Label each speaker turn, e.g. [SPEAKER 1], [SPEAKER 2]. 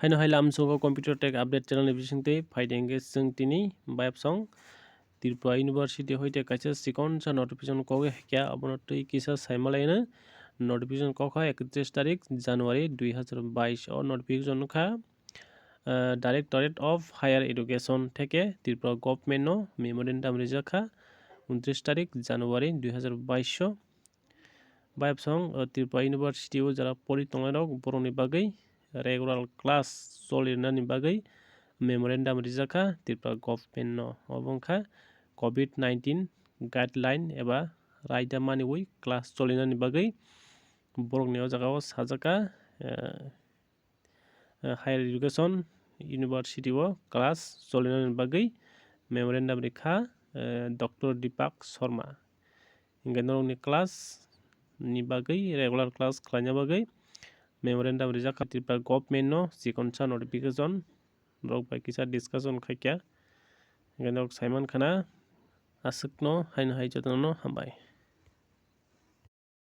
[SPEAKER 1] Haino haila amsungo computer tech update channel ni bisingtwi faidenge जों tini bayapsong Tripura University hoite kaisa sikonsa notification koge hekya abono tui kisa saimalaina notification kokha 31 তারিখ জানুয়ারি 2022 o notification kha Directorate of Higher Education থেকে Tripura government no memorandum রিজাখা 29 তারিখ জানুয়ারি 2022 বাইপসং Tripura university ও যারা পরিতংরক বরনি বাগৈ regular class চলিনানি বাগৈ memorandum রিজাখা Tripura government নো অবংখা COVID-19 গাইডলাइन एबा रायदा मानिवै क्लास चलिनानि बागै बरंनि जागाव साजाका हायर एजुकेशन यूनिवर्सिटी ओ क्लास चलिनानि बागै मेमोरेंडम रेखा डॉक्टर दीपक शर्मा इंगेनरनि क्लास नि बागै रेगुलर क्लास खालायना बागै मेमोरेंडम रिजाखा त्रिपुरा गवर्नमेंट नो सिकनसा नोटिफिकेशन रक बाय किसा डिस्कशन खायक्या इंगेनर साइमन खाना asukno haino hai jotno hambai।